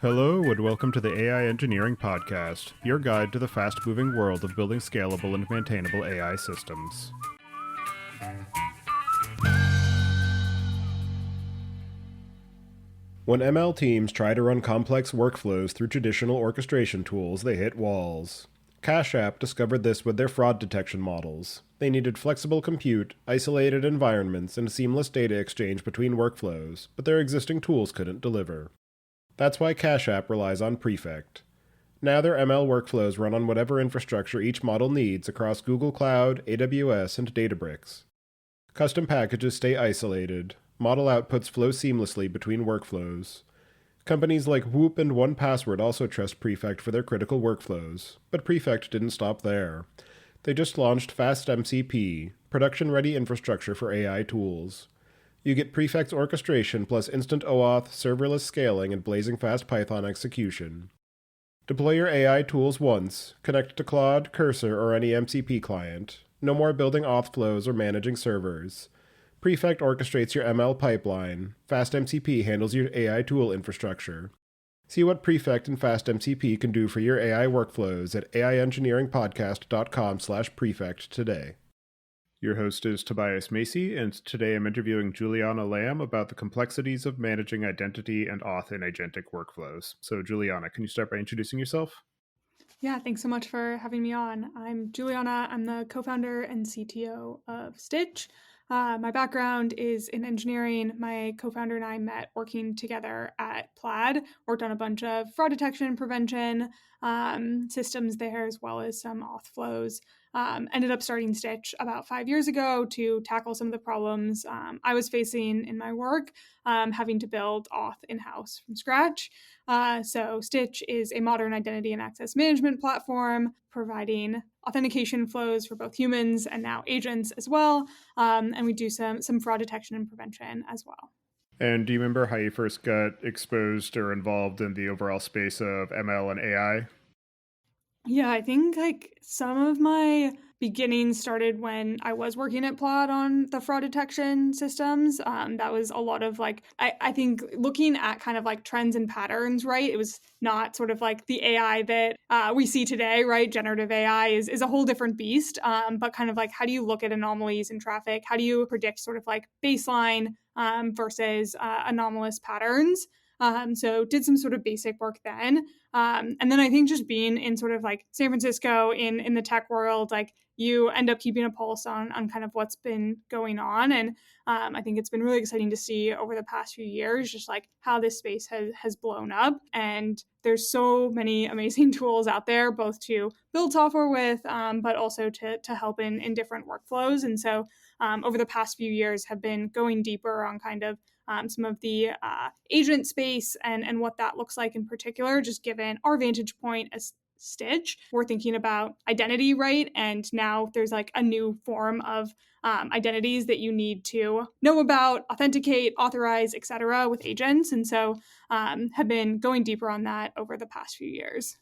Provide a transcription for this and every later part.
Hello and welcome to the AI Engineering Podcast, your guide to the fast-moving world of building scalable and maintainable AI systems. When ML teams try to run complex workflows through traditional orchestration tools, they hit walls. Cash App discovered this with their fraud detection models. They needed flexible compute, isolated environments, and seamless data exchange between workflows, but their existing tools couldn't deliver. That's why Cash App relies on Prefect. Now their ML workflows run on whatever infrastructure each model needs across Google Cloud, AWS, and Databricks. Custom packages stay isolated. Model outputs flow seamlessly between workflows. Companies like Whoop and 1Password also trust Prefect for their critical workflows, but Prefect didn't stop there. They just launched FastMCP, production-ready infrastructure for AI tools. You get Prefect's orchestration plus instant OAuth, serverless scaling, and blazing fast Python execution. Deploy your AI tools once, connect to Claude, Cursor, or any MCP client. No more building auth flows or managing servers. Prefect orchestrates your ML pipeline. FastMCP handles your AI tool infrastructure. See what Prefect and FastMCP can do for your AI workflows at aiengineeringpodcast.com/prefect today. Your host is Tobias Macy, and today I'm interviewing Julianna Lamb about the complexities of managing identity and auth in agentic workflows. So, Julianna, can you start by introducing yourself? Yeah, thanks so much for having me on. I'm Julianna. I'm the co-founder and CTO of Stytch. My background is in engineering. My co-founder and I met working together at Plaid, worked on a bunch of fraud detection and prevention systems there, as well as some auth flows. Ended up starting Stytch about 5 years ago to tackle some of the problems I was facing in my work, having to build auth in-house from scratch. So Stytch is a modern identity and access management platform providing authentication flows for both humans and now agents as well. And we do some fraud detection and prevention as well. And do you remember how you first got exposed or involved in the overall space of ML and AI? Yeah, I think some of my beginnings started when I was working at Plaid on the fraud detection systems. That was a lot of I think looking at kind of trends and patterns, right? It was not sort of like the AI that we see today, right? Generative AI is a whole different beast, but kind of how do you look at anomalies in traffic? How do you predict sort of baseline versus anomalous patterns? So did some sort of basic work then. And then I think just being in sort of San Francisco in the tech world, you end up keeping a pulse on kind of what's been going on. And I think it's been really exciting to see over the past few years, just how this space has blown up. And there's so many amazing tools out there, both to build software with, but also to help in different workflows. And so over the past few years have been going deeper on kind of some of the agent space and what that looks like in particular, just given our vantage point as Stytch. We're thinking about identity, right? And now there's a new form of identities that you need to know about, authenticate, authorize, etc. with agents. And so have been going deeper on that over the past few years.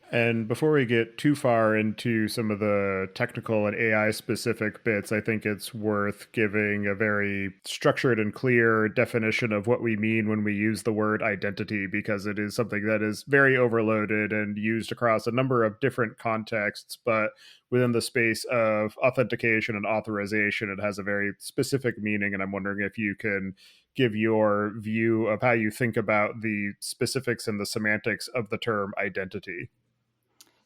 And before we get too far into some of the technical and AI specific bits, I think it's worth giving a very structured and clear definition of what we mean when we use the word identity, because it is something that is very overloaded and used across a number of different contexts. But within the space of authentication and authorization, it has a very specific meaning. And I'm wondering if you can give your view of how you think about the specifics and the semantics of the term identity.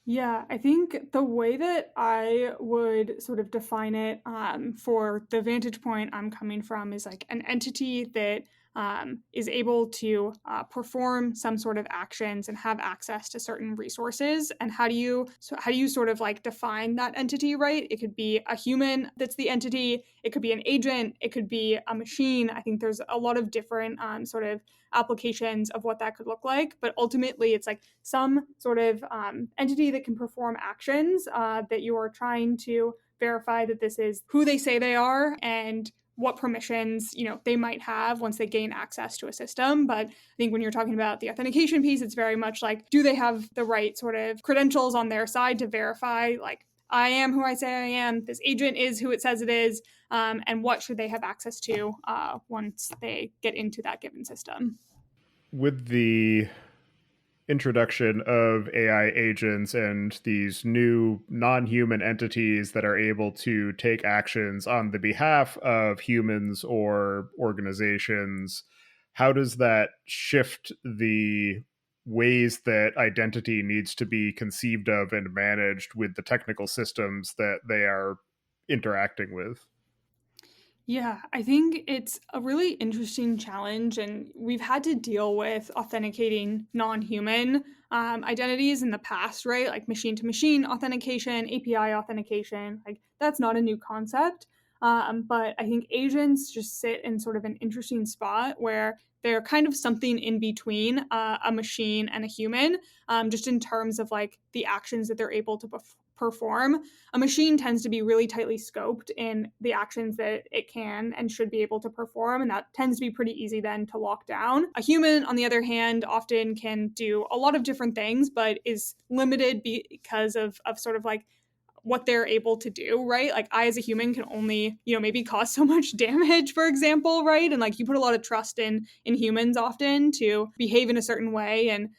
Yeah, I think the way that I would sort of define it for the vantage point I'm coming from is an entity that is able to perform some sort of actions and have access to certain resources. And how do you sort of define that entity, right? It could be a human that's the entity. It could be an agent. It could be a machine. I think there's a lot of different sort of applications of what that could look like. But ultimately, it's some sort of entity that can perform actions that you are trying to verify that this is who they say they are and what permissions they might have once they gain access to a system. But I think when you're talking about the authentication piece, it's very much do they have the right sort of credentials on their side to verify I am who I say I am. This agent is who it says it is. And what should they have access to once they get into that given system? With the introduction of AI agents and these new non-human entities that are able to take actions on the behalf of humans or organizations, how does that shift the ways that identity needs to be conceived of and managed with the technical systems that they are interacting with? Yeah, I think it's a really interesting challenge, and we've had to deal with authenticating non human identities in the past, right? Like machine to machine authentication, API authentication. Like, that's not a new concept. But I think agents just sit in sort of an interesting spot where they're kind of something in between a machine and a human, just in terms of like the actions that they're able to perform. A machine tends to be really tightly scoped in the actions that it can and should be able to perform, and that tends to be pretty easy then to lock down. A human, on the other hand, often can do a lot of different things, but is limited because of sort of like what they're able to do, right? Like I as a human can only, maybe cause so much damage, for example, right? And like you put a lot of trust in humans often to behave in a certain way and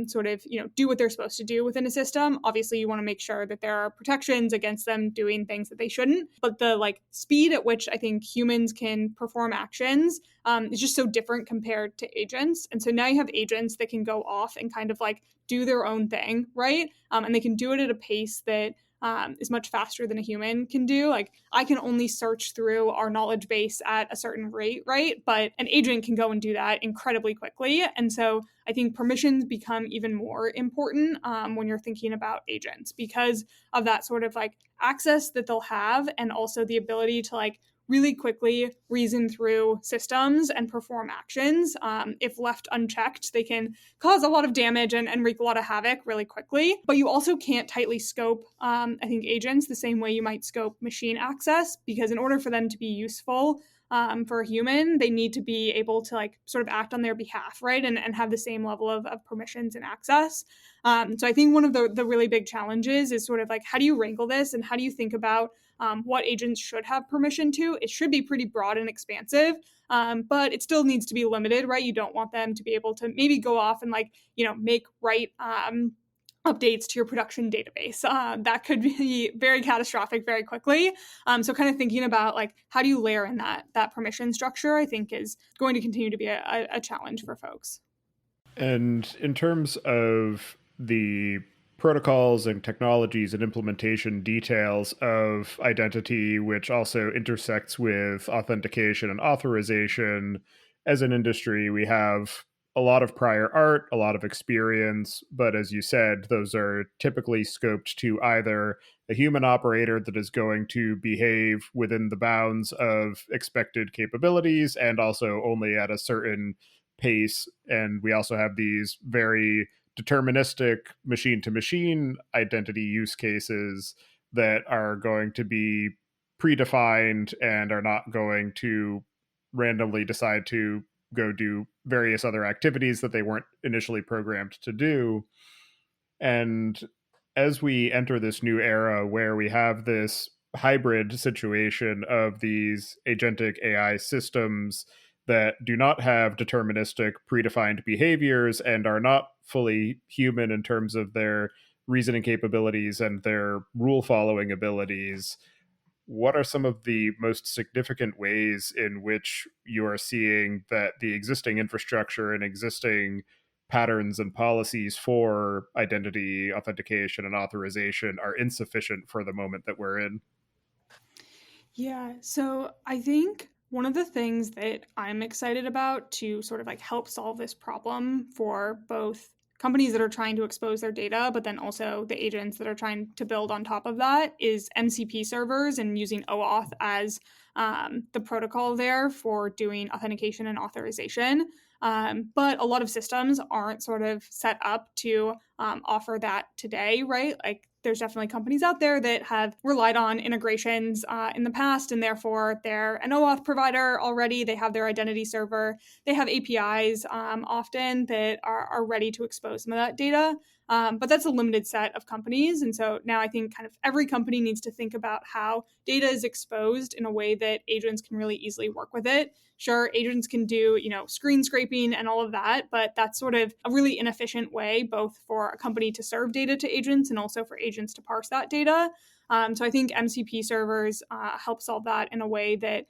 sort of, do what they're supposed to do within a system. Obviously, you want to make sure that there are protections against them doing things that they shouldn't. But the like speed at which I think humans can perform actions is just so different compared to agents. And so now you have agents that can go off and kind of like do their own thing, right? And they can do it at a pace that is much faster than a human can do. Like I can only search through our knowledge base at a certain rate, right? But an agent can go and do that incredibly quickly. And so I think permissions become even more important when you're thinking about agents because of that sort of like access that they'll have and also the ability to like really quickly reason through systems and perform actions. If left unchecked, they can cause a lot of damage and wreak a lot of havoc really quickly. But you also can't tightly scope, I think, agents the same way you might scope machine access, because in order for them to be useful, for a human, they need to be able to like sort of act on their behalf, right? And have the same level of permissions and access. So I think one of the really big challenges is sort of like, how do you wrangle this and how do you think about what agents should have permission to? It should be pretty broad and expansive, but it still needs to be limited, right? You don't want them to be able to maybe go off and like, make right updates to your production database. That could be very catastrophic very quickly. So kind of thinking about like how do you layer in that permission structure, I think is going to continue to be a challenge for folks. And in terms of the protocols and technologies and implementation details of identity, which also intersects with authentication and authorization, as an industry, we have a lot of prior art, a lot of experience, but as you said, those are typically scoped to either a human operator that is going to behave within the bounds of expected capabilities and also only at a certain pace. And we also have these very deterministic machine to machine identity use cases that are going to be predefined and are not going to randomly decide to go do various other activities that they weren't initially programmed to do. And as we enter this new era where we have this hybrid situation of these agentic AI systems that do not have deterministic predefined behaviors and are not fully human in terms of their reasoning capabilities and their rule following abilities, what are some of the most significant ways in which you are seeing that the existing infrastructure and existing patterns and policies for identity authentication and authorization are insufficient for the moment that we're in? Yeah, so I think one of the things that I'm excited about to sort of like help solve this problem for both companies that are trying to expose their data, but then also the agents that are trying to build on top of that is MCP servers and using OAuth as the protocol there for doing authentication and authorization. But a lot of systems aren't sort of set up to offer that today, right? Like there's definitely companies out there that have relied on integrations in the past, and therefore they're an OAuth provider already. They have their identity server. They have APIs often that are ready to expose some of that data. But that's a limited set of companies. And so now I think kind of every company needs to think about how data is exposed in a way that agents can really easily work with it. Sure, agents can do, screen scraping and all of that, but that's sort of a really inefficient way, both for a company to serve data to agents and also for agents to parse that data. So I think MCP servers help solve that in a way that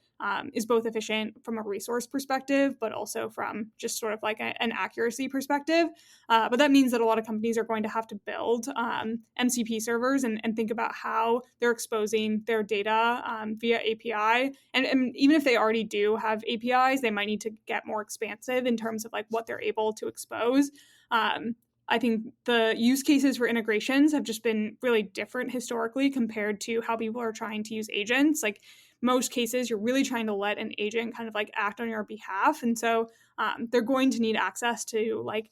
is both efficient from a resource perspective, but also from just sort of like an accuracy perspective. But that means that a lot of companies are going to have to build MCP servers and think about how they're exposing their data via API. And even if they already do have APIs, they might need to get more expansive in terms of like what they're able to expose. I think the use cases for integrations have just been really different historically compared to how people are trying to use agents. Like most cases, you're really trying to let an agent kind of like act on your behalf. And so they're going to need access to like,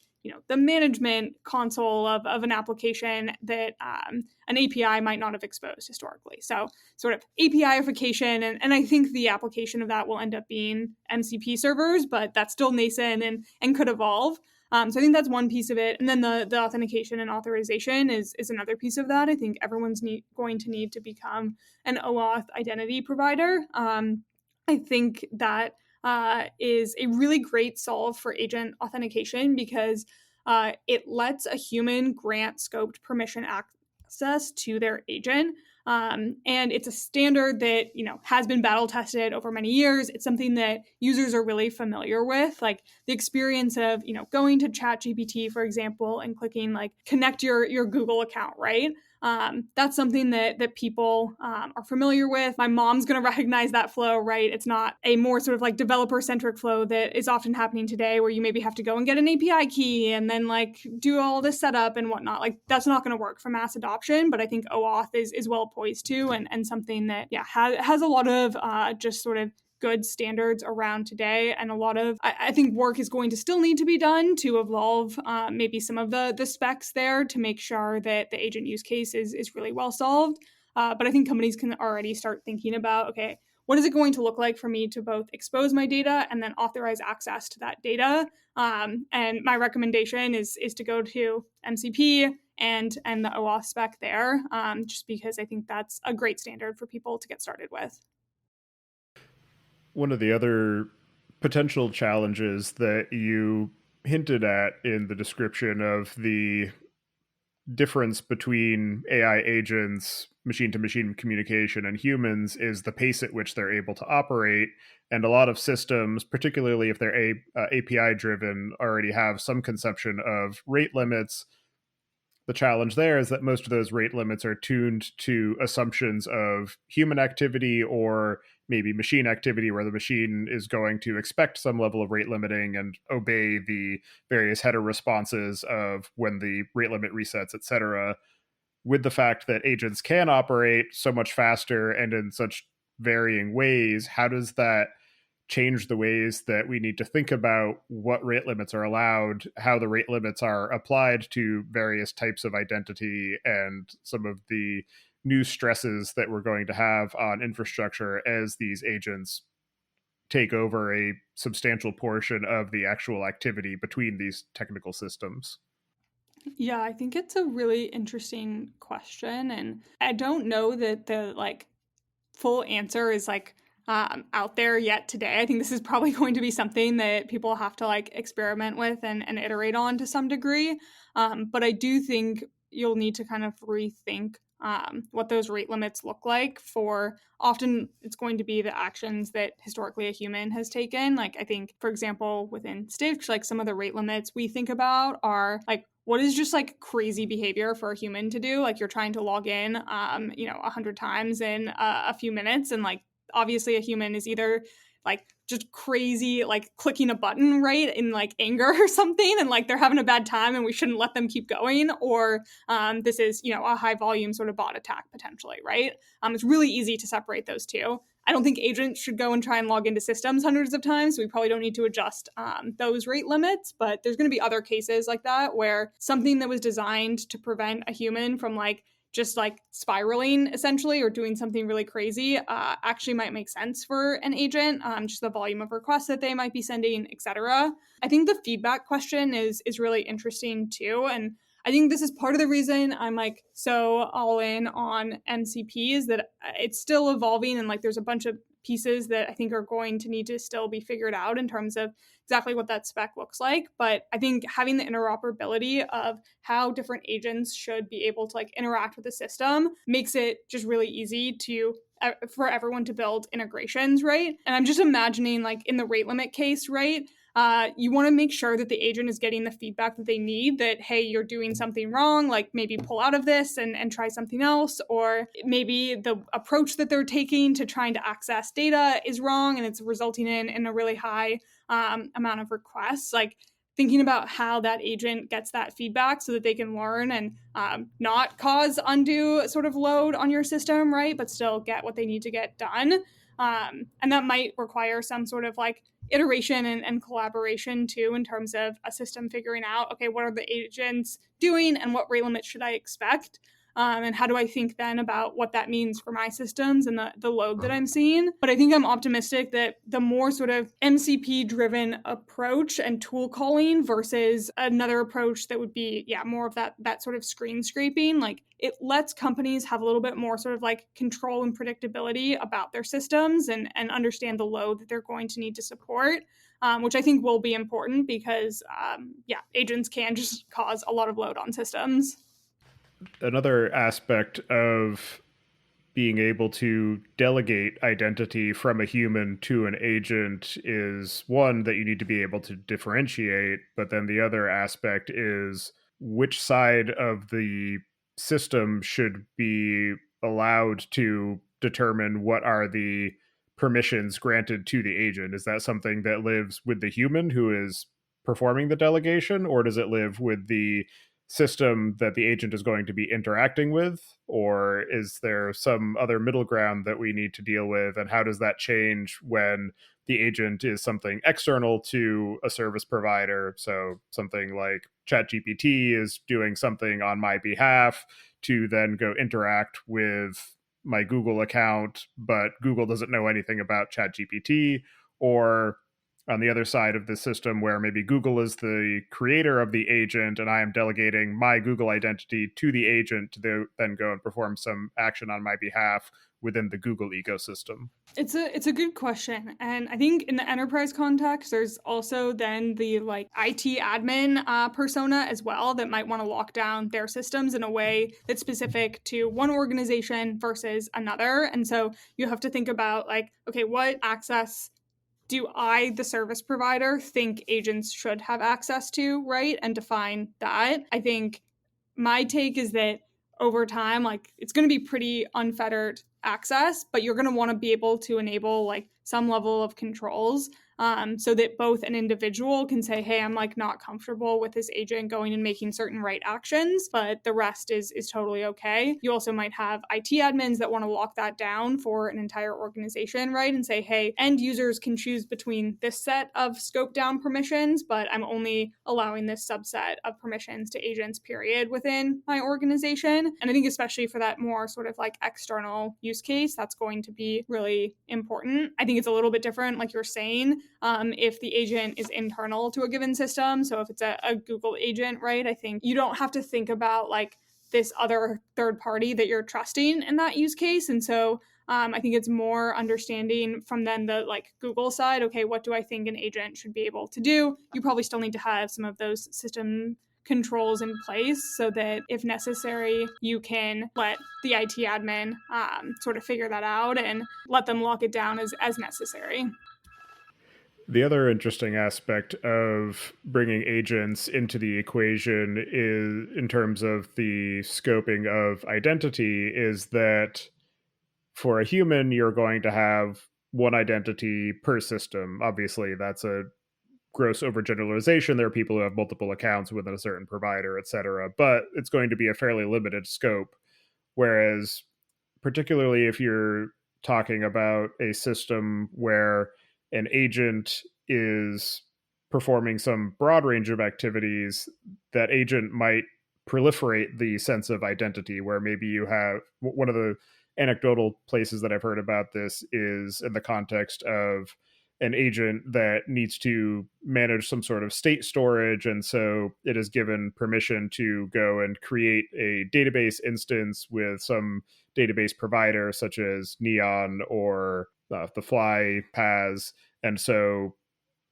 the management console of an application that an API might not have exposed historically. So sort of APIification, and I think the application of that will end up being MCP servers, but that's still nascent and could evolve. So I think that's one piece of it. And then the authentication and authorization is another piece of that. I think everyone's going to need to become an OAuth identity provider. I think that is a really great solve for agent authentication because it lets a human grant scoped permission access to their agent. And it's a standard that, has been battle tested over many years. It's something that users are really familiar with. Like the experience of, going to ChatGPT, for example, and clicking like connect your Google account, right? That's something that people are familiar with. My mom's going to recognize that flow, right? It's not a more sort of like developer centric flow that is often happening today where you maybe have to go and get an API key and then like do all this setup and whatnot. Like that's not going to work for mass adoption, but I think OAuth is well poised to and something that, has a lot of just sort of good standards around today, and a lot of I think work is going to still need to be done to evolve maybe some of the specs there to make sure that the agent use case is really well solved. But I think companies can already start thinking about, okay, what is it going to look like for me to both expose my data and then authorize access to that data? And my recommendation is to go to MCP and the OAuth spec there, just because I think that's a great standard for people to get started with. One of the other potential challenges that you hinted at in the description of the difference between AI agents, machine to machine communication, and humans is the pace at which they're able to operate. And a lot of systems, particularly if they're API driven, already have some conception of rate limits. The challenge there is that most of those rate limits are tuned to assumptions of human activity or maybe machine activity, where the machine is going to expect some level of rate limiting and obey the various header responses of when the rate limit resets, etc. With the fact that agents can operate so much faster and in such varying ways, how does that change the ways that we need to think about what rate limits are allowed, how the rate limits are applied to various types of identity, and some of the new stresses that we're going to have on infrastructure as these agents take over a substantial portion of the actual activity between these technical systems? Yeah, I think it's a really interesting question. And I don't know that the like full answer is like out there yet today. I think this is probably going to be something that people have to like experiment with and iterate on to some degree. But I do think you'll need to kind of rethink what those rate limits look like for often it's going to be the actions that historically a human has taken. Like I think, for example, within Stytch, like some of the rate limits we think about are like what is just like crazy behavior for a human to do? Like you're trying to log in, 100 times in a few minutes. And like, obviously a human is either like just crazy, like clicking a button, right, in like anger or something. And like they're having a bad time and we shouldn't let them keep going. Or this is, a high volume sort of bot attack potentially, right? It's really easy to separate those two. I don't think agents should go and try and log into systems hundreds of times. So we probably don't need to adjust those rate limits, but there's going to be other cases like that where something that was designed to prevent a human from like just like spiraling essentially or doing something really crazy actually might make sense for an agent, just the volume of requests that they might be sending, etc. I think the feedback question is really interesting too. And I think this is part of the reason I'm like so all in on MCP, is that it's still evolving, and like there's a bunch of pieces that I think are going to need to still be figured out in terms of exactly what that spec looks like. But I think having the interoperability of how different agents should be able to like interact with the system makes it just really easy to for everyone to build integrations, right? And I'm just imagining like in the rate limit case, right? You want to make sure that the agent is getting the feedback that they need, that, hey, you're doing something wrong, like maybe pull out of this and try something else, or maybe the approach that they're taking to trying to access data is wrong and it's resulting in a really high amount of requests. Like thinking about how that agent gets that feedback so that they can learn and not cause undue sort of load on your system, right? But still get what they need to get done. And that might require some sort of like iteration and collaboration too, in terms of a system figuring out, okay, what are the agents doing and what rate limits should I expect? And how do I think then about what that means for my systems and the load that I'm seeing? But I think I'm optimistic that the more sort of MCP driven approach and tool calling versus another approach that would be, yeah, more of that sort of screen scraping, like it lets companies have a little bit more sort of like control and predictability about their systems and understand the load that they're going to need to support. Which I think will be important because, yeah, agents can just cause a lot of load on systems. Another aspect of being able to delegate identity from a human to an agent is one that you need to be able to differentiate, but then the other aspect is which side of the system should be allowed to determine what are the permissions granted to the agent. Is that something that lives with the human who is performing the delegation, or does it live with the system that the agent is going to be interacting with? Or is there some other middle ground that we need to deal with? And how does that change when the agent is something external to a service provider? So something like ChatGPT is doing something on my behalf to then go interact with my Google account, but Google doesn't know anything about ChatGPT. Or on the other side of the system where maybe Google is the creator of the agent and I am delegating my Google identity to the agent to then go and perform some action on my behalf within the Google ecosystem. It's a good question, and I think in the enterprise context, there's also then the like IT admin persona as well that might want to lock down their systems in a way that's specific to one organization versus another, and so you have to think about like, okay, what access do I, the service provider, think agents should have access to, right? And define that. I think my take is that over time, like it's going to be pretty unfettered access, but you're going to want to be able to enable like some level of controls, so that both an individual can say, hey, I'm like not comfortable with this agent going and making certain right actions, but the rest is totally okay. You also might have IT admins that want to lock that down for an entire organization, right? And say, hey, end users can choose between this set of scope down permissions, but I'm only allowing this subset of permissions to agents, period, within my organization. And I think especially for that more sort of like external use case, that's going to be really important. I think it's a little bit different, like you're saying, if the agent is internal to a given system. So if it's a Google agent, right, I think you don't have to think about like this other third party that you're trusting in that use case. And so I think it's more understanding from then the like Google side, okay, what do I think an agent should be able to do? You probably still need to have some of those system controls in place so that if necessary, you can let the IT admin sort of figure that out and let them lock it down as necessary. The other interesting aspect of bringing agents into the equation is in terms of the scoping of identity is that for a human, you're going to have one identity per system. Obviously, that's a gross overgeneralization. There are people who have multiple accounts within a certain provider, et cetera, but it's going to be a fairly limited scope. Whereas, particularly if you're talking about a system where an agent is performing some broad range of activities, that agent might proliferate the sense of identity, where maybe you have one of the anecdotal places that I've heard about this is in the context of an agent that needs to manage some sort of state storage. And so it is given permission to go and create a database instance with some database provider, such as Neon or the Fly PaaS. And so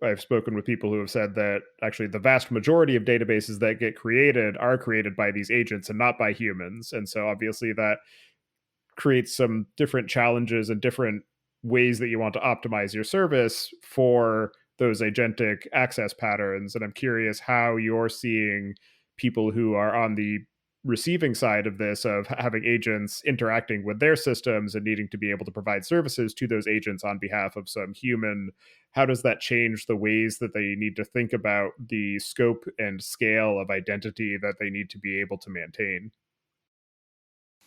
I've spoken with people who have said that actually the vast majority of databases that get created are created by these agents and not by humans. And so obviously that creates some different challenges and different ways that you want to optimize your service for those agentic access patterns. And I'm curious how you're seeing people who are on the receiving side of this, of having agents interacting with their systems and needing to be able to provide services to those agents on behalf of some human. How does that change the ways that they need to think about the scope and scale of identity that they need to be able to maintain?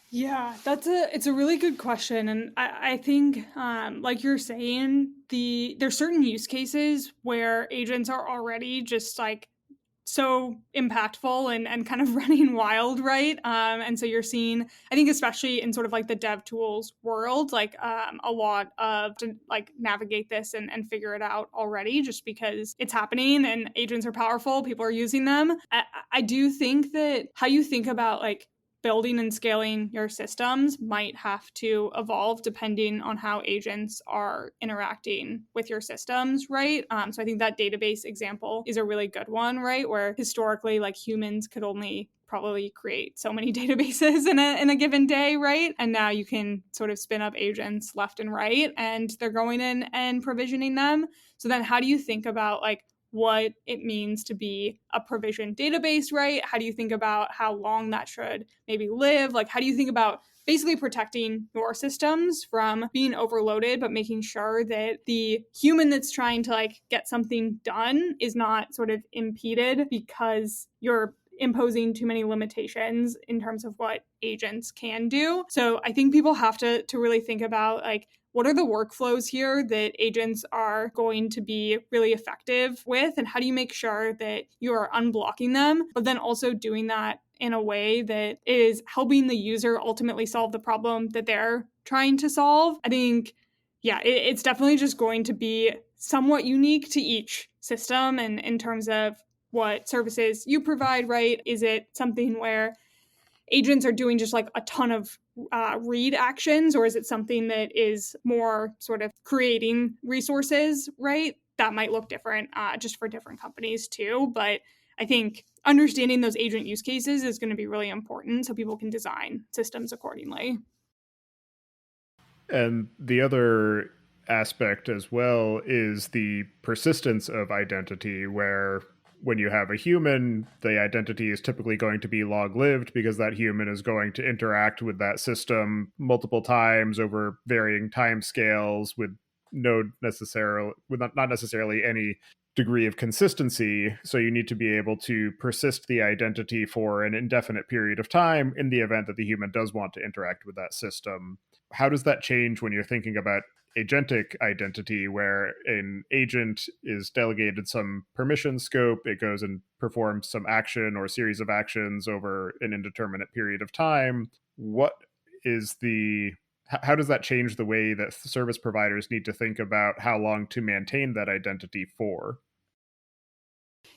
Yeah, it's a really good question. And I think like you're saying, there's certain use cases where agents are already just like so impactful and kind of running wild, right? And so you're seeing, I think, especially in sort of like the dev tools world, like a lot of to like navigate this and figure it out already, just because it's happening and agents are powerful, people are using them. I do think that how you think about like building and scaling your systems might have to evolve depending on how agents are interacting with your systems, right? So I think that database example is a really good one, right? Where historically, like humans could only probably create so many databases in a given day, right? And now you can sort of spin up agents left and right, and they're going in and provisioning them. So then how do you think about like what it means to be a provisioned database, right? How do you think about how long that should maybe live? Like, how do you think about basically protecting your systems from being overloaded, but making sure that the human that's trying to like get something done is not sort of impeded because you're imposing too many limitations in terms of what agents can do. So I think people have to really think about like what are the workflows here that agents are going to be really effective with, and how do you make sure that you are unblocking them, but then also doing that in a way that is helping the user ultimately solve the problem that they're trying to solve. I think, yeah, it's definitely just going to be somewhat unique to each system and in terms of what services you provide, right? Is it something where agents are doing just like a ton of read actions, or is it something that is more sort of creating resources, right? That might look different just for different companies too. But I think understanding those agent use cases is going to be really important so people can design systems accordingly. And the other aspect as well is the persistence of identity, where when you have a human, the identity is typically going to be log lived because that human is going to interact with that system multiple times over varying time scales with not necessarily any degree of consistency. So you need to be able to persist the identity for an indefinite period of time in the event that the human does want to interact with that system. How does that change when you're thinking about agentic identity, where an agent is delegated some permission scope, it goes and performs some action or series of actions over an indeterminate period of time? What is the how does that change the way that service providers need to think about how long to maintain that identity for?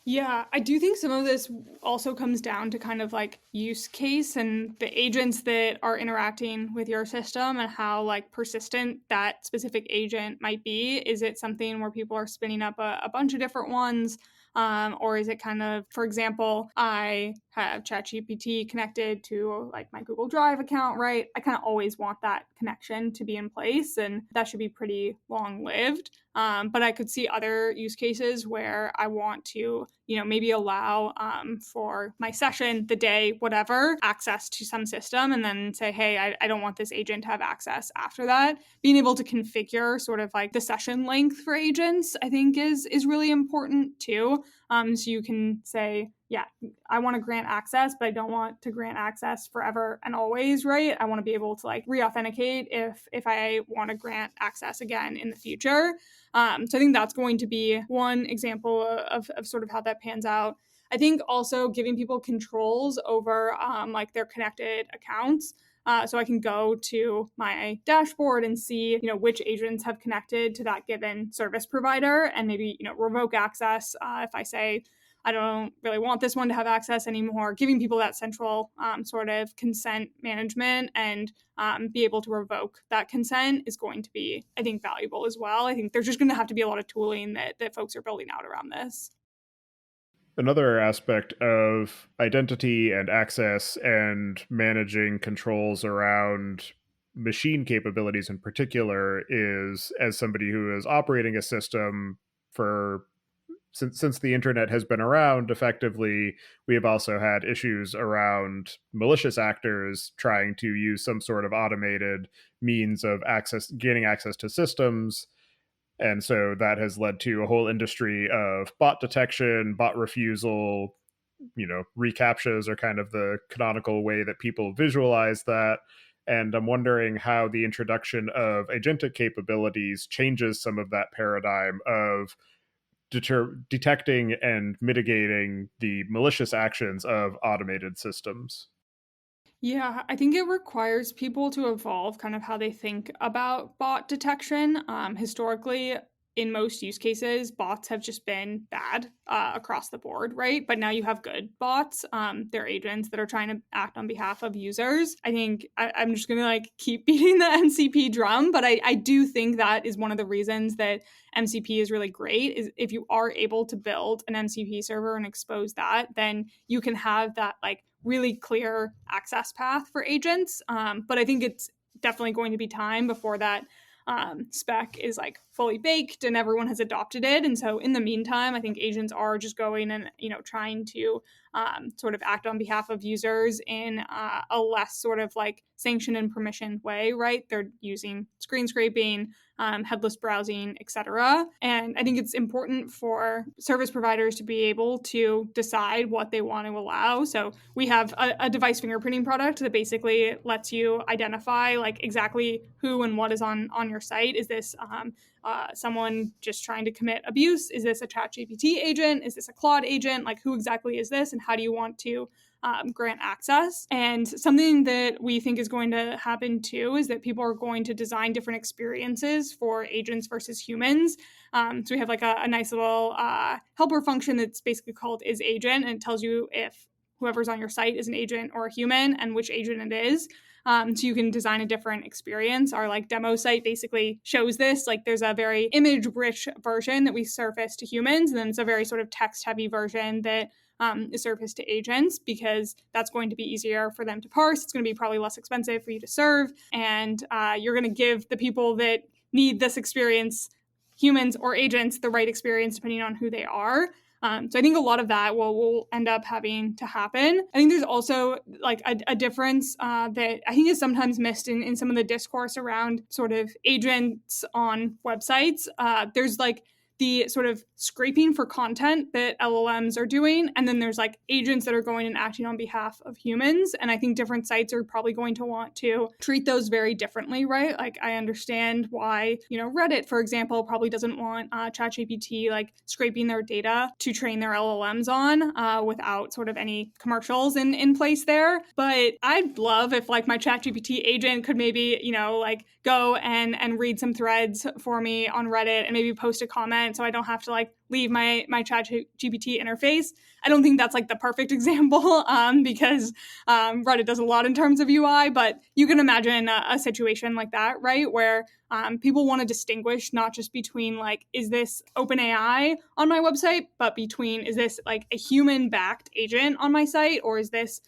Yeah, I do think some of this also comes down to kind of like use case and the agents that are interacting with your system and how like persistent that specific agent might be. Is it something where people are spinning up a bunch of different ones? Or is it kind of, for example, I have ChatGPT connected to like my Google Drive account, right? I kind of always want that connection to be in place, and that should be pretty long lived. But I could see other use cases where I want to, maybe allow for my session, the day, whatever, access to some system, and then say, hey, I don't want this agent to have access after that. Being able to configure sort of like the session length for agents, I think is really important too. So you can say, yeah, I want to grant access, but I don't want to grant access forever and always, right? I want to be able to like re-authenticate if I want to grant access again in the future. So I think that's going to be one example of sort of how that pans out. I think also giving people controls over like their connected accounts. So I can go to my dashboard and see, which agents have connected to that given service provider, and maybe, revoke access if I say, I don't really want this one to have access anymore. Giving people that central sort of consent management and be able to revoke that consent is going to be, I think, valuable as well. I think there's just going to have to be a lot of tooling that folks are building out around this. Another aspect of identity and access and managing controls around machine capabilities in particular is, as somebody who is operating a system for since the internet has been around, effectively, we have also had issues around malicious actors trying to use some sort of automated means of gaining access to systems. And so that has led to a whole industry of bot detection, bot refusal. Recaptchas are kind of the canonical way that people visualize that. And I'm wondering how the introduction of agentic capabilities changes some of that paradigm of detecting and mitigating the malicious actions of automated systems. Yeah, I think it requires people to evolve kind of how they think about bot detection. Historically, in most use cases, bots have just been bad across the board, right? But now you have good bots. They're agents that are trying to act on behalf of users. I think I'm just going to keep beating the MCP drum, but I do think that is one of the reasons that MCP is really great. Is if you are able to build an MCP server and expose that, then you can have that really clear access path for agents. But I think it's definitely going to be time before that spec is fully baked and everyone has adopted it. And so in the meantime, I think agents are just going and trying to sort of act on behalf of users in a less sort of sanctioned and permissioned way, right? They're using screen scraping, headless browsing, etc. And I think it's important for service providers to be able to decide what they want to allow. So we have a device fingerprinting product that basically lets you identify exactly who and what is on your site. Is this someone just trying to commit abuse? Is this a ChatGPT agent? Is this a Claude agent? Who exactly is this, and how do you want to grant access? And something that we think is going to happen too is that people are going to design different experiences for agents versus humans. So we have a nice little helper function that's basically called is agent, and it tells you if whoever's on your site is an agent or a human and which agent it is. So you can design a different experience. Our demo site basically shows this. There's a very image-rich version that we surface to humans, and then it's a very sort of text-heavy version that is surfaced to agents, because that's going to be easier for them to parse. It's going to be probably less expensive for you to serve, and you're going to give the people that need this experience, humans or agents, the right experience depending on who they are. So I think a lot of that will end up having to happen. I think there's also a difference that I think is sometimes missed in some of the discourse around sort of agents on websites. There's the sort of scraping for content that LLMs are doing, and then there's agents that are going and acting on behalf of humans. And I think different sites are probably going to want to treat those very differently, right? I understand why, Reddit, for example, probably doesn't want ChatGPT scraping their data to train their LLMs on without sort of any commercials in place there. But I'd love if my ChatGPT agent could maybe, go and read some threads for me on Reddit and maybe post a comment, so I don't have to leave my ChatGPT interface. I don't think that's the perfect example because Reddit does a lot in terms of UI, but you can imagine a situation like that, right? Where people want to distinguish not just between is this OpenAI on my website, but between is this a human-backed agent on my site, or is this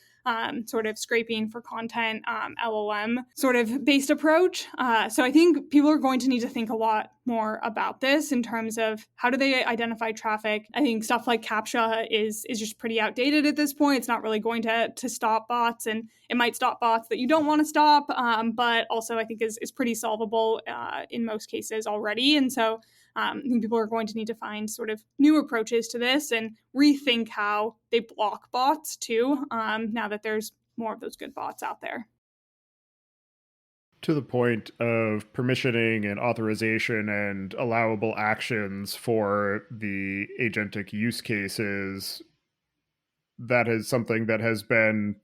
sort of scraping for content, LLM sort of based approach. So I think people are going to need to think a lot more about this in terms of how do they identify traffic. I think stuff like CAPTCHA is just pretty outdated at this point. It's not really going to stop bots, and it might stop bots that you don't want to stop, but also I think is pretty solvable in most cases already. And so I think people are going to need to find sort of new approaches to this and rethink how they block bots too, now that there's more of those good bots out there. To the point of permissioning and authorization and allowable actions for the agentic use cases, that is something that has been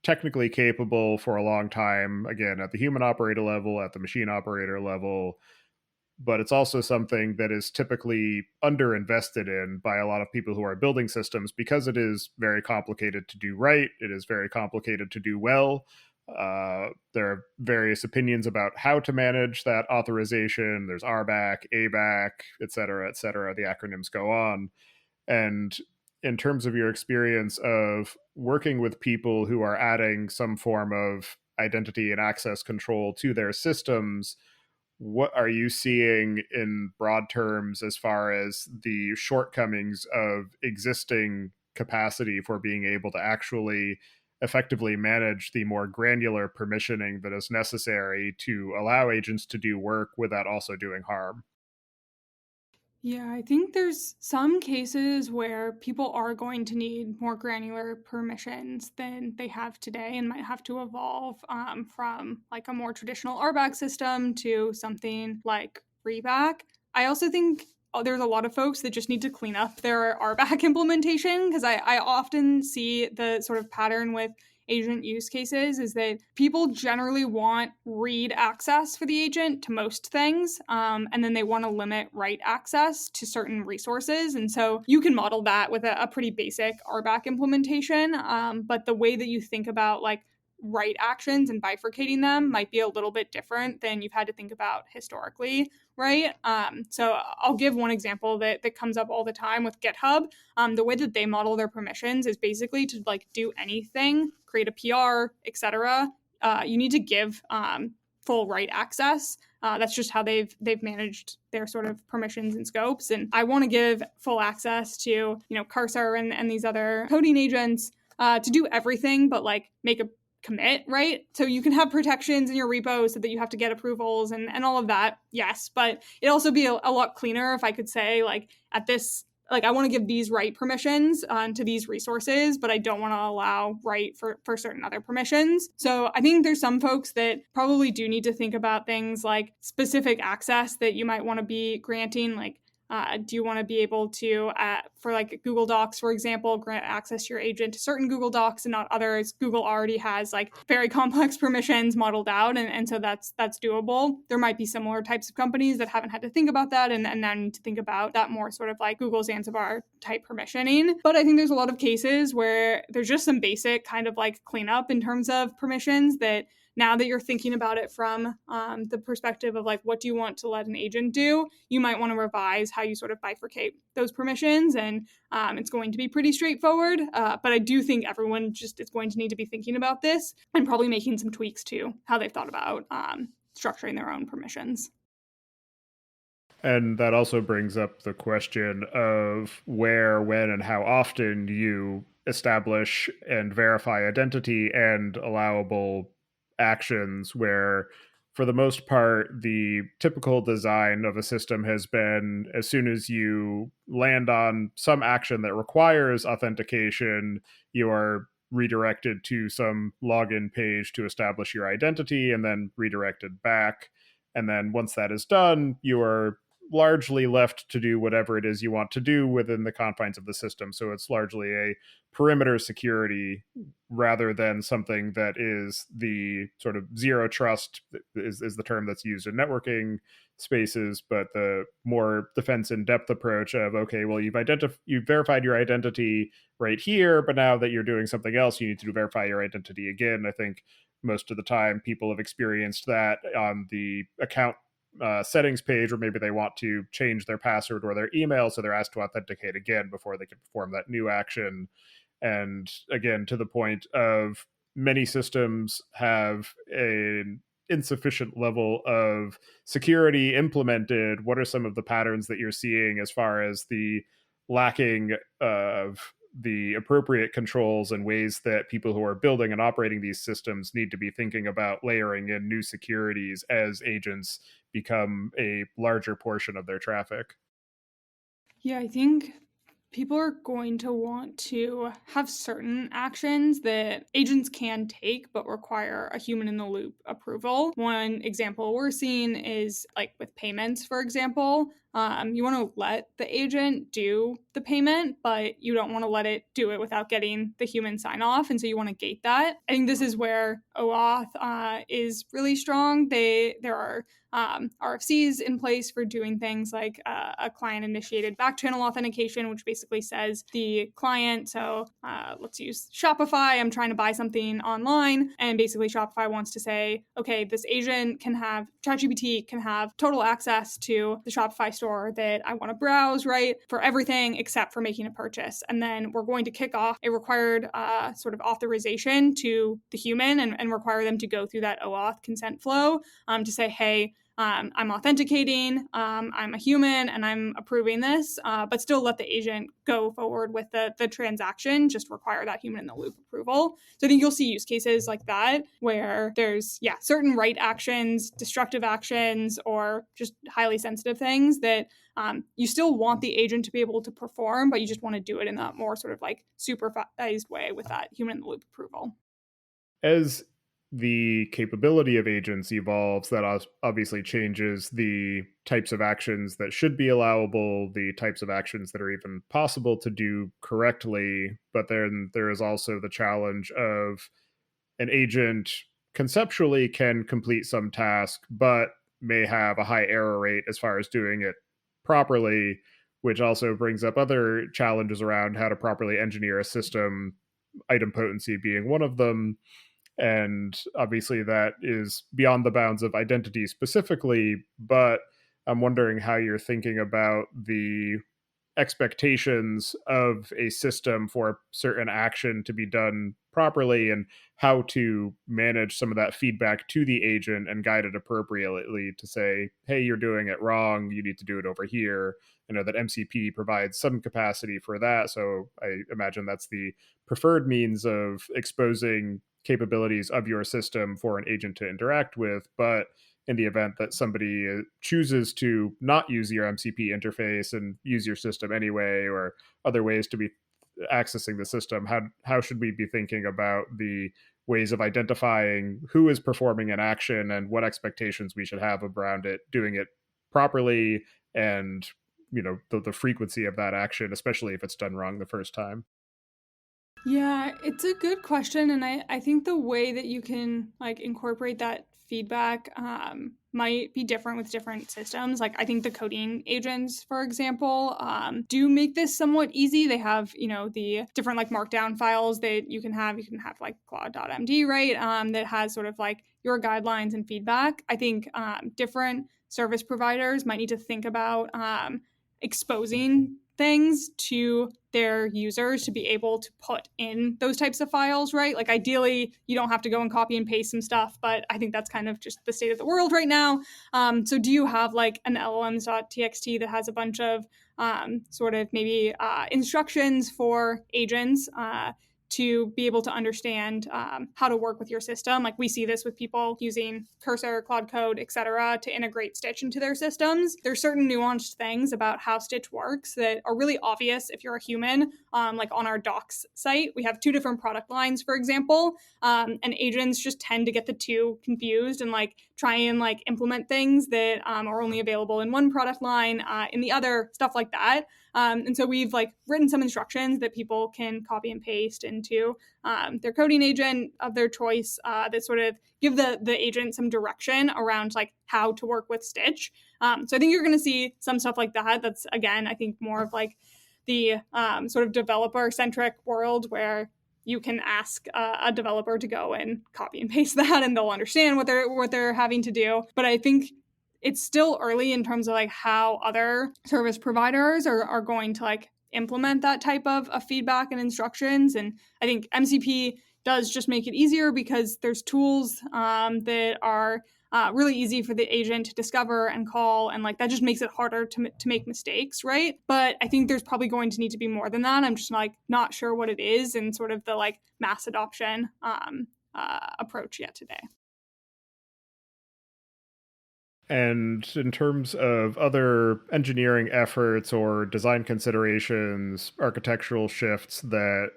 technically capable for a long time, again, at the human operator level, at the machine operator level, but it's also something that is typically underinvested in by a lot of people who are building systems because it is very complicated to do right. It is very complicated to do well. There are various opinions about how to manage that authorization. There's RBAC, ABAC, et cetera, et cetera. The acronyms go on. And in terms of your experience of working with people who are adding some form of identity and access control to their systems, what are you seeing in broad terms as far as the shortcomings of existing capacity for being able to actually effectively manage the more granular permissioning that is necessary to allow agents to do work without also doing harm? Yeah, I think there's some cases where people are going to need more granular permissions than they have today and might have to evolve from like a more traditional RBAC system to something like REBAC. I also think there's a lot of folks that just need to clean up their RBAC implementation because I often see the sort of pattern with agent use cases is that people generally want read access for the agent to most things, and then they want to limit write access to certain resources. And so you can model that with a pretty basic RBAC implementation, but the way that you think about like write actions and bifurcating them might be a little bit different than you've had to think about historically, right? So I'll give one example that comes up all the time with GitHub. The way that they model their permissions is basically to like do anything, create a PR, etc. You need to give full write access. That's just how they've managed their sort of permissions and scopes. And I want to give full access to Cursor and these other coding agents to do everything, but like make a commit, right? So you can have protections in your repo so that you have to get approvals and all of that, yes. But it'd also be a lot cleaner if I could say like at this, like I want to give these write permissions to these resources, but I don't want to allow write for certain other permissions. So I think there's some folks that probably do need to think about things like specific access that you might want to be granting, like do you want to be able to, for like Google Docs, for example, grant access to your agent to certain Google Docs and not others? Google already has like very complex permissions modeled out, and so that's doable. There might be similar types of companies that haven't had to think about that and now need to think about that more sort of like Google Zanzibar type permissioning. But I think there's a lot of cases where there's just some basic kind of like cleanup in terms of permissions that now that you're thinking about it from the perspective of like, what do you want to let an agent do? You might want to revise how you sort of bifurcate those permissions. And it's going to be pretty straightforward. But I do think everyone just is going to need to be thinking about this and probably making some tweaks to how they've thought about structuring their own permissions. And that also brings up the question of where, when, and how often you establish and verify identity and allowable actions, where for the most part, the typical design of a system has been as soon as you land on some action that requires authentication, you are redirected to some login page to establish your identity and then redirected back. And then once that is done, you are largely left to do whatever it is you want to do within the confines of the system. So it's largely a perimeter security rather than something that is the sort of zero trust is the term that's used in networking spaces, but the more defense in depth approach of, okay, well, you've verified your identity right here, but now that you're doing something else, you need to verify your identity again. I think most of the time people have experienced that on the account settings page, or maybe they want to change their password or their email, so they're asked to authenticate again before they can perform that new action. And again, to the point of many systems have an insufficient level of security implemented. What are some of the patterns that you're seeing as far as the lacking of the appropriate controls and ways that people who are building and operating these systems need to be thinking about layering in new securities as agents become a larger portion of their traffic? Yeah, I think people are going to want to have certain actions that agents can take but require a human in the loop approval. One example we're seeing is like with payments, for example. You want to let the agent do the payment, but you don't want to let it do it without getting the human sign off. And so you want to gate that. I think this is where OAuth is really strong. There are RFCs in place for doing things like a client initiated backchannel authentication, which basically says the client, so let's use Shopify, I'm trying to buy something online, and basically Shopify wants to say, okay, this agent can have, ChatGPT can have total access to the Shopify store that I want to browse, right, for everything except for making a purchase. And then we're going to kick off a required sort of authorization to the human and require them to go through that OAuth consent flow to say, hey, I'm authenticating, I'm a human, and I'm approving this, but still let the agent go forward with the transaction, just require that human in the loop approval. So I think you'll see use cases like that where there's, certain right actions, destructive actions, or just highly sensitive things that you still want the agent to be able to perform, but you just want to do it in that more sort of like supervised way with that human in the loop approval. As the capability of agents evolves, that obviously changes the types of actions that should be allowable, the types of actions that are even possible to do correctly. But then there is also the challenge of an agent conceptually can complete some task, but may have a high error rate as far as doing it properly, which also brings up other challenges around how to properly engineer a system, item potency being one of them. And obviously, that is beyond the bounds of identity specifically, but I'm wondering how you're thinking about the expectations of a system for a certain action to be done properly, and how to manage some of that feedback to the agent and guide it appropriately to say, hey, you're doing it wrong, you need to do it over here. I know that MCP provides some capacity for that, so I imagine that's the preferred means of exposing capabilities of your system for an agent to interact with. But in the event that somebody chooses to not use your MCP interface and use your system anyway, or other ways to be accessing the system, how should we be thinking about the ways of identifying who is performing an action and what expectations we should have around it doing it properly, and the frequency of that action, especially if it's done wrong the first time? Yeah, it's a good question. And I think the way that you can like incorporate that feedback might be different with different systems. Like I think the coding agents, for example, do make this somewhat easy. They have, the different like markdown files that you can have. You can have like claude.md, right? That has sort of like your guidelines and feedback. I think different service providers might need to think about exposing things to their users to be able to put in those types of files, right? Like ideally, you don't have to go and copy and paste some stuff, but I think that's kind of just the state of the world right now. So do you have like an llms.txt that has a bunch of sort of maybe instructions for agents to be able to understand how to work with your system? Like we see this with people using Cursor, Cloud Code, et cetera, to integrate Stytch into their systems. There's certain nuanced things about how Stytch works that are really obvious if you're a human. Like on our docs site, we have two different product lines, for example, and agents just tend to get the two confused and like try and like implement things that are only available in one product line, in the other, stuff like that. And so we've like written some instructions that people can copy and paste into their coding agent of their choice that sort of give the agent some direction around like how to work with Stytch. So I think you're going to see some stuff like that. That's, again, I think more of like the sort of developer-centric world where you can ask a developer to go and copy and paste that and they'll understand what they're having to do. But I think it's still early in terms of like how other service providers are going to like implement that type of feedback and instructions. And I think MCP does just make it easier because there's tools that are really easy for the agent to discover and call, and like that just makes it harder to make mistakes, right? But I think there's probably going to need to be more than that. I'm just like not sure what it is and sort of the like mass adoption approach yet today. And in terms of other engineering efforts or design considerations, architectural shifts that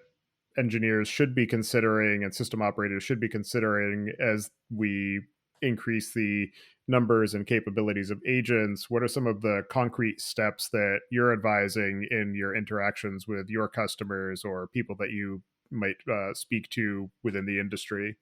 engineers should be considering and system operators should be considering as we increase the numbers and capabilities of agents, what are some of the concrete steps that you're advising in your interactions with your customers or people that you might speak to within the industry?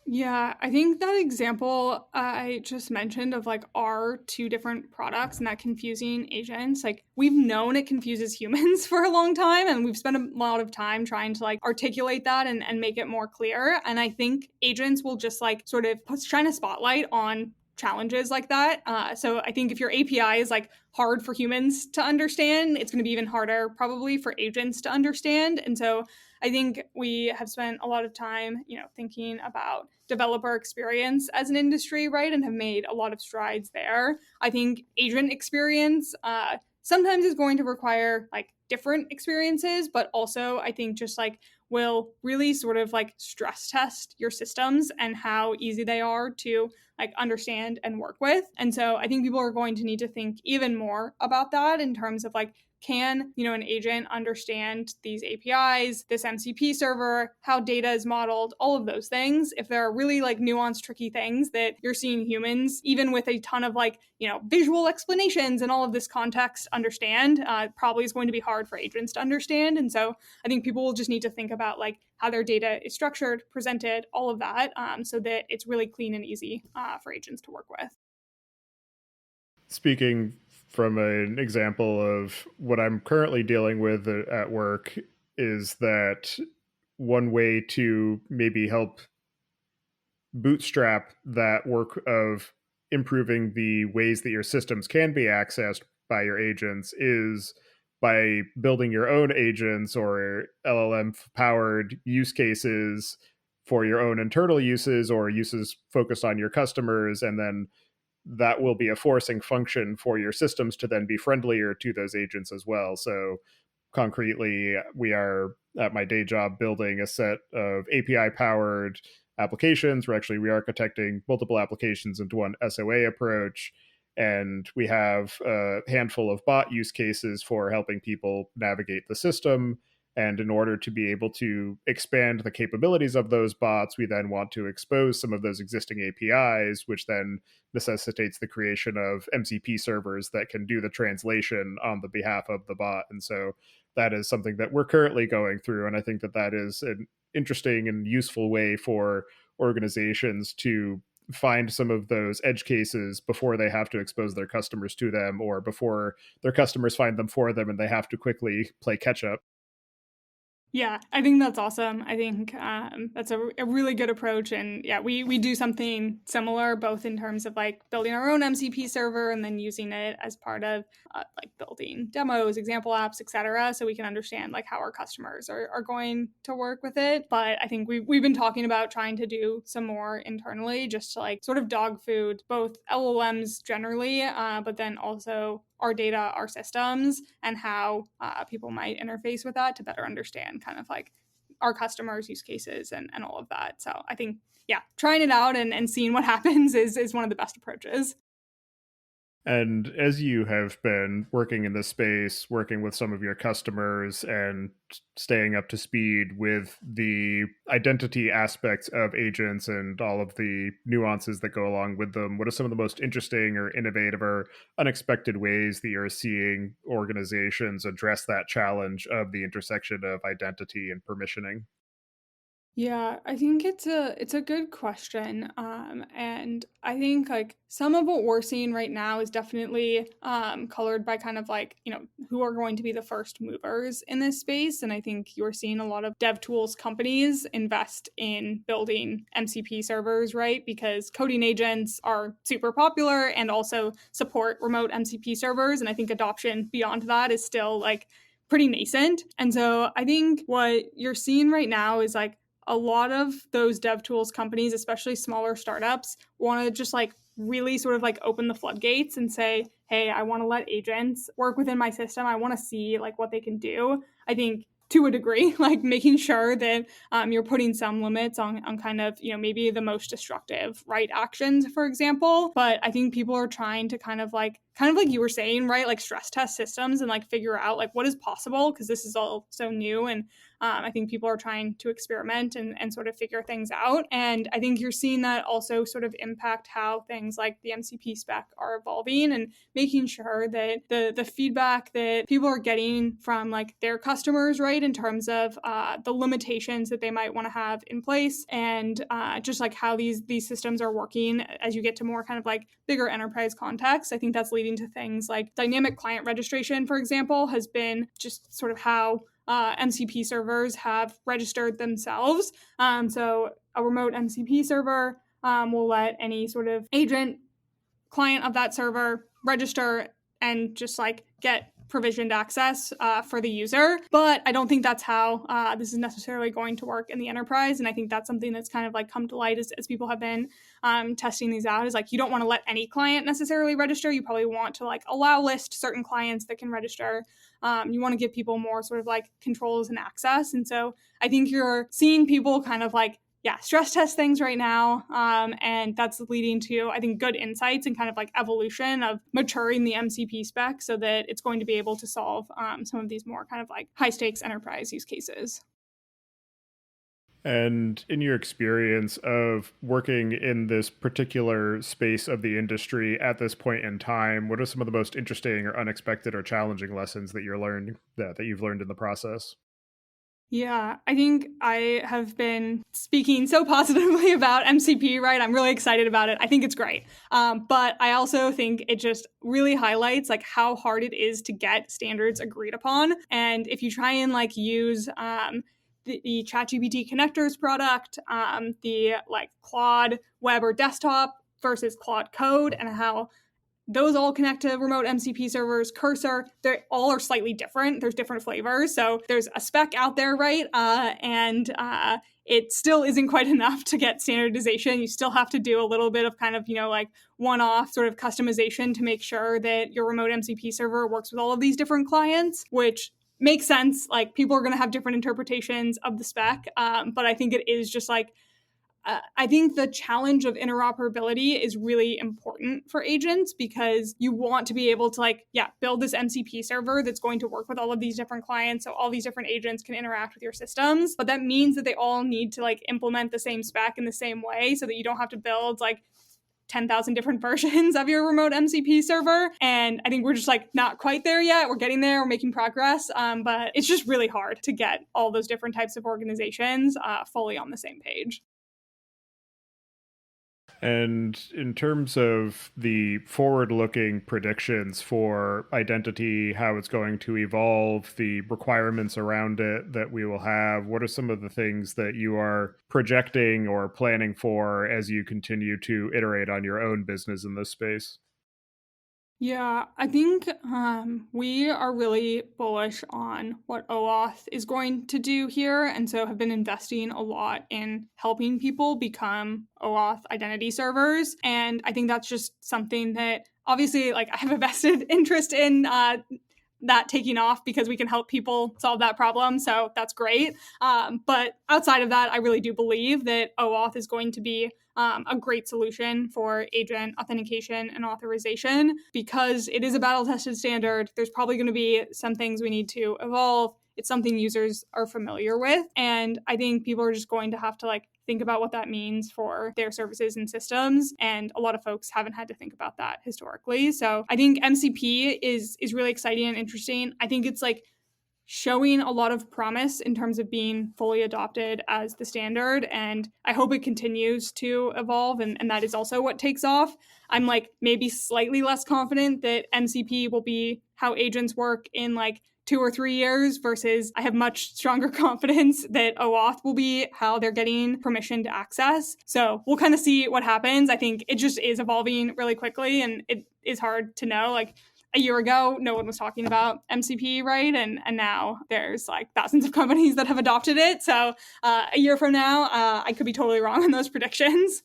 Yeah, I think that example I just mentioned of like our two different products and that confusing agents, like we've known it confuses humans for a long time and we've spent a lot of time trying to like articulate that and make it more clear. And I think agents will just like sort of shine a spotlight on challenges like that. So I think if your API is like hard for humans to understand, it's going to be even harder probably for agents to understand. And so I think we have spent a lot of time, thinking about developer experience as an industry, right, and have made a lot of strides there. I think agent experience sometimes is going to require like different experiences, but also I think just like will really sort of like stress test your systems and how easy they are to like understand and work with. And so I think people are going to need to think even more about that in terms of like, can an agent understand these APIs, this MCP server, how data is modeled, all of those things? If there are really like nuanced, tricky things that you're seeing humans, even with a ton of like visual explanations and all of this context, understand, probably is going to be hard for agents to understand. And so I think people will just need to think about like how their data is structured, presented, all of that, so that it's really clean and easy for agents to work with. Speaking from an example of what I'm currently dealing with at work, is that one way to maybe help bootstrap that work of improving the ways that your systems can be accessed by your agents is by building your own agents or LLM powered use cases for your own internal uses or uses focused on your customers, and then that will be a forcing function for your systems to then be friendlier to those agents as well. So concretely, we are at my day job building a set of API powered applications. We're actually re-architecting multiple applications into one SOA approach. And we have a handful of bot use cases for helping people navigate the system. And in order to be able to expand the capabilities of those bots, we then want to expose some of those existing APIs, which then necessitates the creation of MCP servers that can do the translation on the behalf of the bot. And so that is something that we're currently going through. And I think that that is an interesting and useful way for organizations to find some of those edge cases before they have to expose their customers to them, or before their customers find them for them and they have to quickly play catch up. Yeah, I think that's awesome. I think that's a really good approach. And yeah, we do something similar, both in terms of like building our own MCP server and then using it as part of like building demos, example apps, etc. So we can understand like how our customers are going to work with it. But I think we've been talking about trying to do some more internally, just to like sort of dog food both LLMs generally, but then also our data, our systems, and how people might interface with that to better understand kind of like our customers' use cases and all of that. So I think, yeah, trying it out and seeing what happens is one of the best approaches. And as you have been working in this space, working with some of your customers and staying up to speed with the identity aspects of agents and all of the nuances that go along with them, what are some of the most interesting or innovative or unexpected ways that you're seeing organizations address that challenge of the intersection of identity and permissioning? Yeah, I think it's a good question, and I think like some of what we're seeing right now is definitely colored by kind of like who are going to be the first movers in this space, and I think you're seeing a lot of dev tools companies invest in building MCP servers, right? Because coding agents are super popular and also support remote MCP servers, and I think adoption beyond that is still like pretty nascent, and so I think what you're seeing right now is like a lot of those dev tools companies, especially smaller startups, want to just like really sort of like open the floodgates and say, hey, I want to let agents work within my system. I want to see like what they can do. I think to a degree, like making sure that you're putting some limits on kind of, maybe the most destructive right actions, for example. But I think people are trying to kind of like kind of like you were saying, right? Like stress test systems and like figure out like what is possible, because this is all so new. And I think people are trying to experiment and sort of figure things out. And I think you're seeing that also sort of impact how things like the MCP spec are evolving, and making sure that the feedback that people are getting from like their customers, right, in terms of the limitations that they might want to have in place, and just like how these systems are working as you get to more kind of like bigger enterprise context. I think that's leading to things like dynamic client registration, for example, has been just sort of how MCP servers have registered themselves. So a remote MCP server will let any sort of agent client of that server register and just like get provisioned access for the user. But I don't think that's how this is necessarily going to work in the enterprise. And I think that's something that's kind of like come to light as people have been testing these out, is like you don't want to let any client necessarily register. You probably want to like allow list certain clients that can register. You want to give people more sort of like controls and access. And so I think you're seeing people kind of like stress test things right now. And that's leading to, I think, good insights and kind of like evolution of maturing the MCP spec so that it's going to be able to solve some of these more kind of like high stakes enterprise use cases. And in your experience of working in this particular space of the industry at this point in time, what are some of the most interesting or unexpected or challenging lessons that you've learned in the process? Yeah, I think I have been speaking so positively about MCP, right? I'm really excited about it. I think it's great. But I also think it just really highlights like how hard it is to get standards agreed upon. And if you try and like use the ChatGPT connectors product, the like Claude web or desktop versus Claude code, and how those all connect to remote MCP servers. Cursor, they all are slightly different. There's different flavors. So there's a spec out there, right? And it still isn't quite enough to get standardization. You still have to do a little bit of kind of, like one-off sort of customization to make sure that your remote MCP server works with all of these different clients, which makes sense. Like people are going to have different interpretations of the spec. But I think it is just like, I think the challenge of interoperability is really important for agents, because you want to be able to build this MCP server that's going to work with all of these different clients, so all these different agents can interact with your systems. But that means that they all need to implement the same spec in the same way, so that you don't have to build 10,000 different versions of your remote MCP server. And I think we're just not quite there yet. We're getting there. We're making progress. But it's just really hard to get all those different types of organizations fully on the same page. And in terms of the forward-looking predictions for identity, how it's going to evolve, the requirements around it that we will have, what are some of the things that you are projecting or planning for as you continue to iterate on your own business in this space? Yeah, I think we are really bullish on what OAuth is going to do here, and so have been investing a lot in helping people become OAuth identity servers. And I think that's just something that obviously I have a vested interest in that taking off, because we can help people solve that problem. So that's great. But outside of that, I really do believe that OAuth is going to be a great solution for agent authentication and authorization, because it is a battle-tested standard. There's probably going to be some things we need to evolve. It's something users are familiar with. And I think people are just going to have to think about what that means for their services and systems. And a lot of folks haven't had to think about that historically. So I think MCP is really exciting and interesting. I think it's showing a lot of promise in terms of being fully adopted as the standard. And I hope it continues to evolve, and that is also what takes off. I'm maybe slightly less confident that MCP will be how agents work in 2 or 3 years, versus I have much stronger confidence that OAuth will be how they're getting permission to access. So we'll kind of see what happens. I think it just is evolving really quickly, and it is hard to know. A year ago, no one was talking about MCP, right? And now there's thousands of companies that have adopted it. So a year from now, I could be totally wrong on those predictions.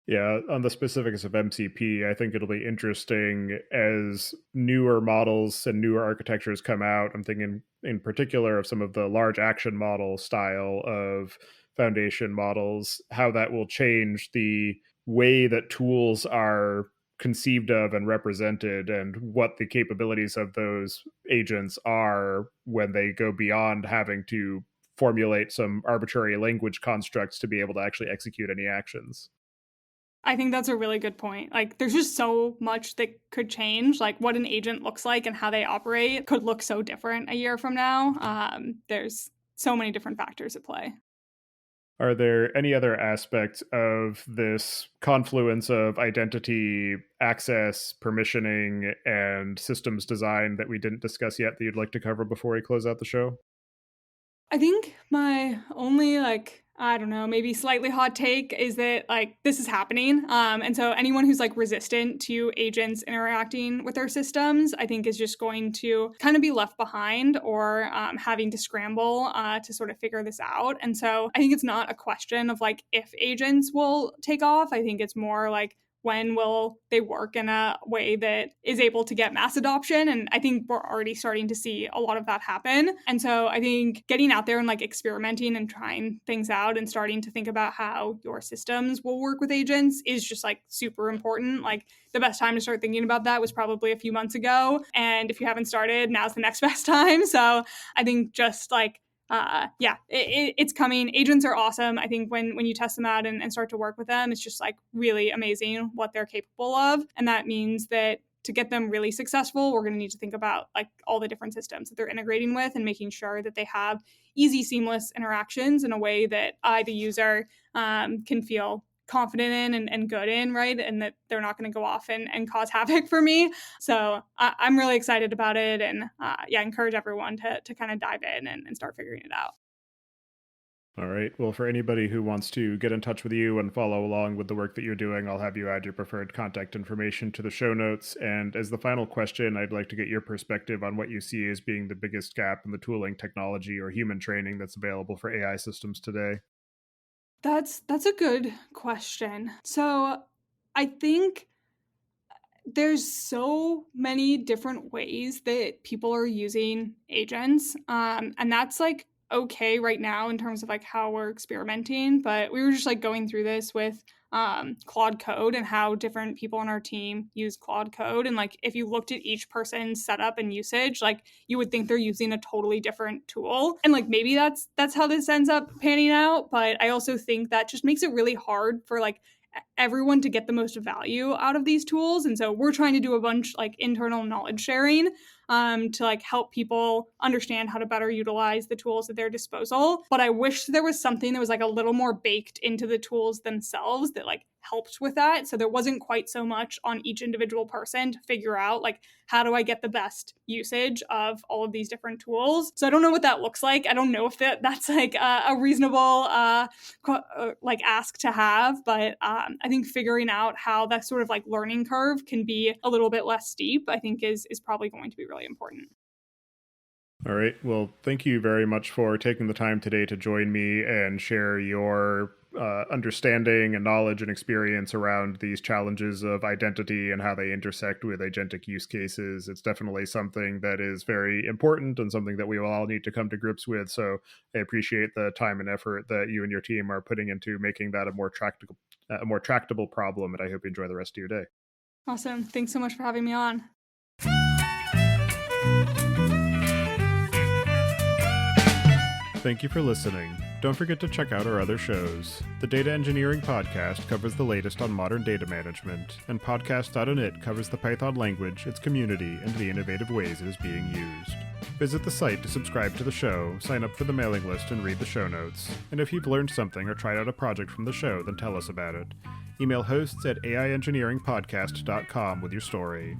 Yeah, on the specifics of MCP, I think it'll be interesting as newer models and newer architectures come out. I'm thinking in particular of some of the large action model style of foundation models, how that will change the way that tools are conceived of and represented, and what the capabilities of those agents are when they go beyond having to formulate some arbitrary language constructs to be able to actually execute any actions. I think that's a really good point. Like, there's just so much that could change. Like, what an agent looks like and how they operate could look so different a year from now. There's so many different factors at play. Are there any other aspects of this confluence of identity, access, permissioning, and systems design that we didn't discuss yet that you'd like to cover before we close out the show? I think my only, I don't know, maybe slightly hot take is that this is happening. And so anyone who's resistant to agents interacting with their systems, I think is just going to kind of be left behind, or having to scramble to sort of figure this out. And so I think it's not a question of if agents will take off. I think it's more when will they work in a way that is able to get mass adoption? And I think we're already starting to see a lot of that happen. And so I think getting out there and experimenting and trying things out and starting to think about how your systems will work with agents is just super important. The best time to start thinking about that was probably a few months ago. And if you haven't started, now's the next best time. So I think just it's coming. Agents are awesome. I think when you test them out and start to work with them, it's just really amazing what they're capable of. And that means that to get them really successful, we're going to need to think about all the different systems that they're integrating with and making sure that they have easy, seamless interactions in a way that I, the user, can feel confident in and good in, right? And that they're not going to go off and cause havoc for me. So I'm really excited about it, and encourage everyone to kind of dive in and start figuring it out. All right. Well, for anybody who wants to get in touch with you and follow along with the work that you're doing, I'll have you add your preferred contact information to the show notes. And as the final question, I'd like to get your perspective on what you see as being the biggest gap in the tooling, technology, or human training that's available for AI systems today. That's a good question. So I think there's so many different ways that people are using agents. And that's okay right now in terms of how we're experimenting. But we were just going through this with Claude Code and how different people on our team use Claude Code. And if you looked at each person's setup and usage, you would think they're using a totally different tool. And maybe that's how this ends up panning out. But I also think that just makes it really hard for everyone to get the most value out of these tools. And so we're trying to do a bunch internal knowledge sharing to help people understand how to better utilize the tools at their disposal. But I wish there was something that was a little more baked into the tools themselves that helped with that. So there wasn't quite so much on each individual person to figure out how do I get the best usage of all of these different tools. So I don't know what that looks like. I don't know if that's a reasonable ask to have, but I think figuring out how that sort of learning curve can be a little bit less steep, I think is probably going to be really important. All right. Well, thank you very much for taking the time today to join me and share your understanding and knowledge and experience around these challenges of identity and how they intersect with agentic use cases. It's definitely something that is very important and something that we will all need to come to grips with. So I appreciate the time and effort that you and your team are putting into making that a more tractable problem. And I hope you enjoy the rest of your day. Awesome. Thanks so much for having me on. Thank you for listening. Don't forget to check out our other shows. The Data Engineering Podcast covers the latest on modern data management, and Podcast.init covers the Python language, its community, and the innovative ways it is being used. Visit the site to subscribe to the show, sign up for the mailing list, and read the show notes. And if you've learned something or tried out a project from the show, then tell us about it. Email hosts at aiengineeringpodcast.com with your story.